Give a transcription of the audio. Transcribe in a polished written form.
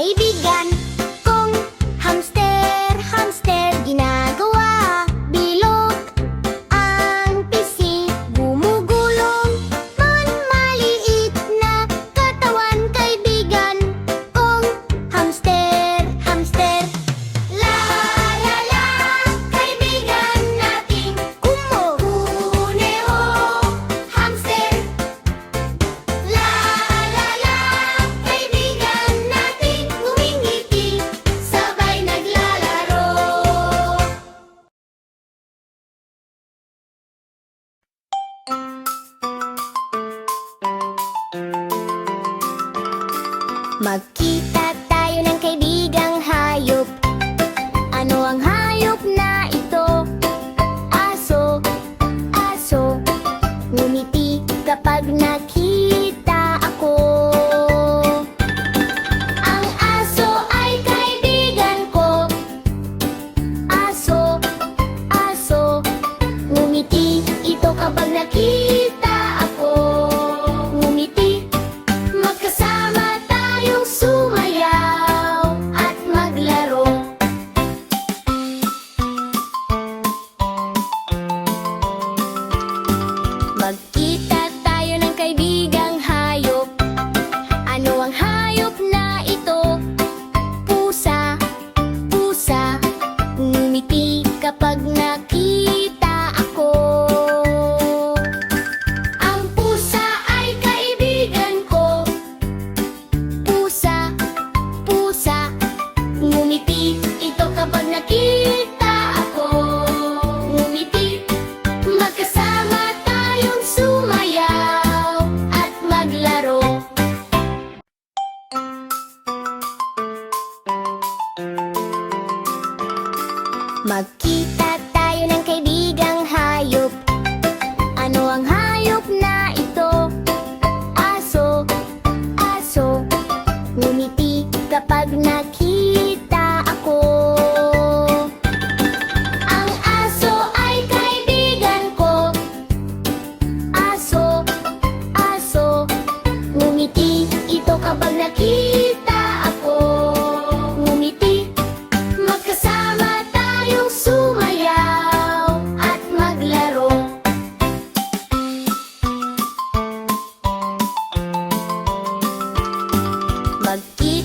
kaibigan kong hamster, hamster ginagawa. Bilog ang pisngi, gumugulong man maliit na katawan. Kaibigan kong hamster, hamster. La la la, kaibigan nating Kuneho, hamster. La la la, kaibigan nating ngumingiti, sabay naglalaro. Magkita tayo ng kaibigang hayop. Ano ang hayop na ito? Aso, aso, ngumiti kapag nakita ako. Ang aso ay kaibigan ko. Aso, aso, ngumiti ito kapag nakita ako. Ngumiti, magkasama tayong sumayaw at maglaro. Magkita tayo ng kaibigang hayop. Ano ang hayop na ito? Pusa, pusa, ngumiti kapag nakita ako. Ang pusa ay kaibigan ko. Pusa, pusa, ngumiti ito kapag nakita ako. Ngumiti, magkasama tayong sumayaw at maglaro. Magkita tayo ng kaibigang hayop. Ano ang hayop na ito? Aso, aso, ngumiti kapag nakita ako. Ang aso ay kaibigan ko. Aso, aso, ngumiti ito kapag nakita ako. Ngumiti, magkasama tayong sumayaw at maglaro. Magkita